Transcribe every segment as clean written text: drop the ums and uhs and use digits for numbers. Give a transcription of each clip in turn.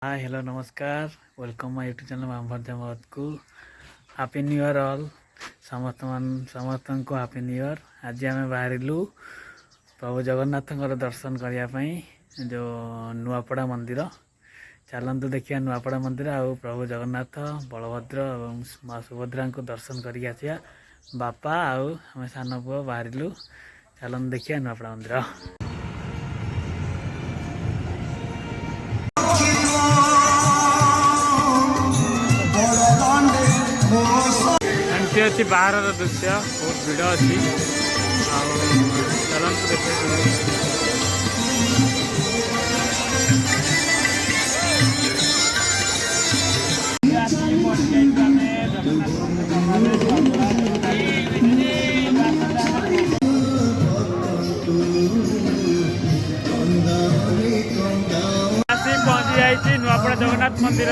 Hi hello नमस्कार welcome my YouTube channel मामभर मत को हैप्पी न्यू ईयर ऑल समस्त को हैप्पी न्यू ईयर। आज आम बाहर प्रभु जगन्नाथ दर्शन करने जो नुआपड़ा मंदिर चलतु देखिए नुआपड़ा मंदिर आउ प्रभु जगन्नाथ बलभद्र और माँ सुभद्रा को दर्शन करके आसिया बापा आउ आम सान पुआ बाहर चलतु देखिए नुआपड़ा मंदिर। अच्छी बाहर दृश्य बहुत भिड़ अच्छी चलते देखिए पहुंची जाइए नुआपड़ा जगन्नाथ मंदिर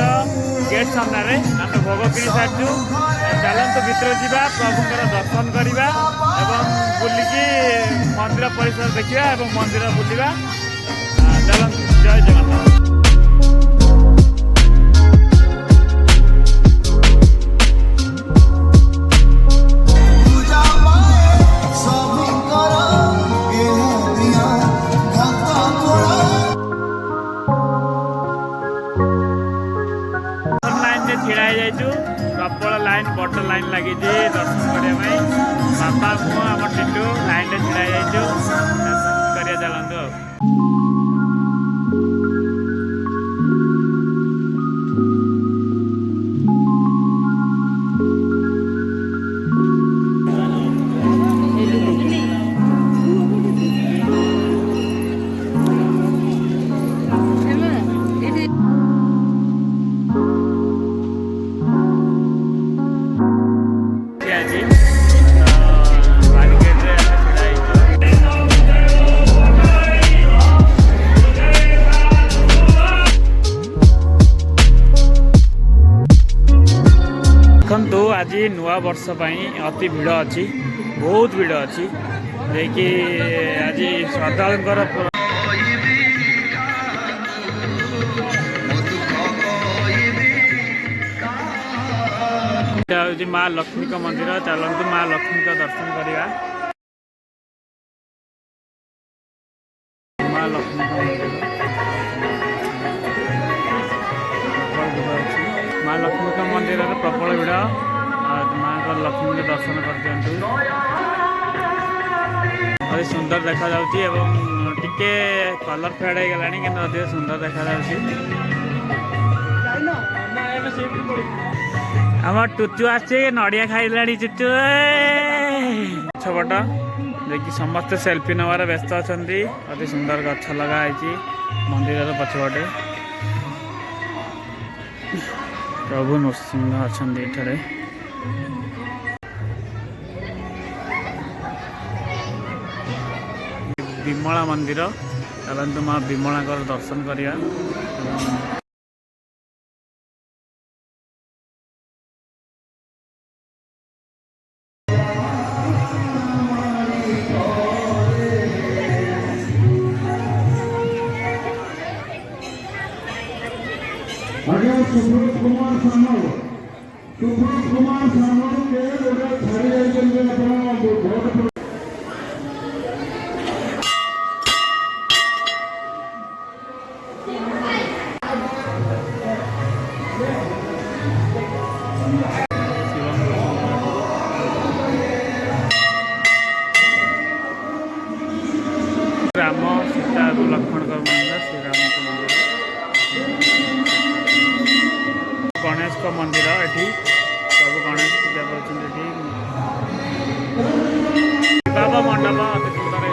गेट सामने आम भोग कि सारी चलतु भर जा प्रभुंर दर्शन करवा बुलिकी मंदिर परिसर देखा मंदिर बुलवा चलतु जय जगन्नाथ। छिड़ा प्रबल लाइन बड़ लाइन लगी दर्शन करने बापा मुझे आम टीटू लाइन में छिड़ा दर्शन कर चलतु। देखु आज नुआ वर्ष अति भिड़ अच्छी बहुत भिड़ अच्छी देखिए आज श्रद्धालुंकर माँ लक्ष्मी का मंदिर चलतु माँ लक्ष्मी का दर्शन करवा माँ लक्ष्मी का मंदिर माँ लक्ष्मी का मंदिर प्रबल भिड़ माँ का लक्ष्मी के दर्शन कर दिंतु अति सुंदर देखा टे कलर फेड हो गला कि अधिक सुंदर देखा आम टुचु आसे नड़िया खाइला चुचु पछपट देखिए समस्ते सेल्फी नवार व्यस्त अच्छा अति सुंदर गछ लगाई मंदिर पछपटे प्रभु नृसिंह अच्छा ये विमला मंदिर चलतु माँ विमला दर्शन करवा। सुब्रत कुमार सामल के छाड़ी राम सीता लक्ष्मण का मंदिर श्री राम का मंदिर गणेश का मंदिर ये सब गणेश पूजा कर मंडप अति सुंदर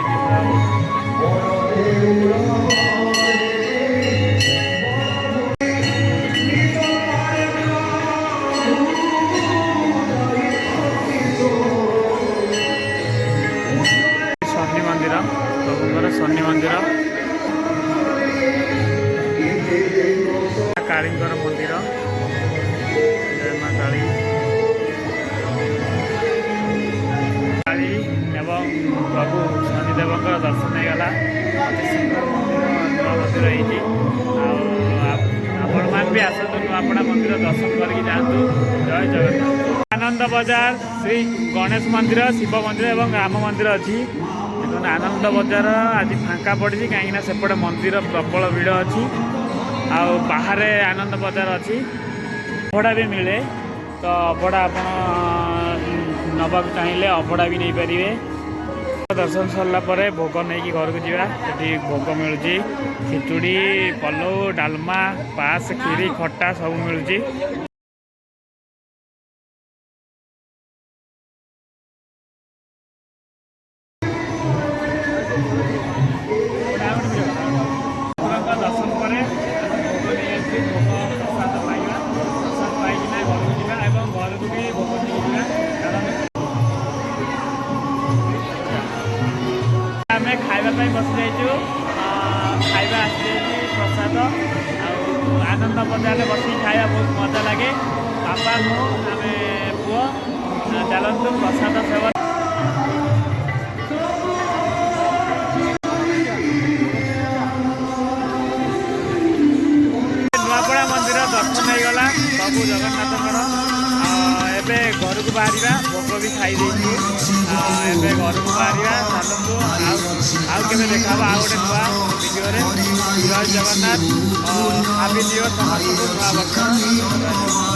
शनि मंदिर प्रभुंर शनि मंदिर कालींकर मंदिर जय माँ काली काली एवं प्रभु शनिदेव दर्शन होगा अति सुंदर मंदिर मंदिर भी आसतु नुआपड़ा मंदिर दर्शन करके जातु। जय जगन्नाथ। आनंद बजार श्री गणेश मंदिर, शिव मंदिर और राम मंदिर अच्छी। आनंद बजार आज फांका पड़ी कहीं सेपटे मंदिर प्रबल भिड़ अच्छी। बाहर आनंद बजार अच्छी अभड़ा भी मिले, तो अभड़ा आप नवा चाहिए अभड़ा भी नहीं पारे। दर्शन सरला भोग नहीं घर को जावा। भोग मिलूँ खिचुड़ी, पलौ, डालमा, पास, खीरी, खट्टा सब मिलूँ। दर्शन पर भोग नहीं भोग प्रसाद पाइबा, प्रसाद पाइकिना घर को जावा और घर को भी भोग नहीं आम खावाई बस जाइए। खाଇବା आसी प्रसाद आनंद बजार बस खाया बहुत मजा लगे। बापा मु आम पुओ चलतु प्रसाद सेवन। नुआपड़ा मंदिर दर्शन हो गला प्रभु जगन्नाथ। एबे घर को बाहर भोग भी खाई देती। एबे घर को बाहर चलतु आउ के देखा आउ गोटे नुआ भिडियो। जय जगन्नाथ। हैप्पी न्यू ईयर समस्त।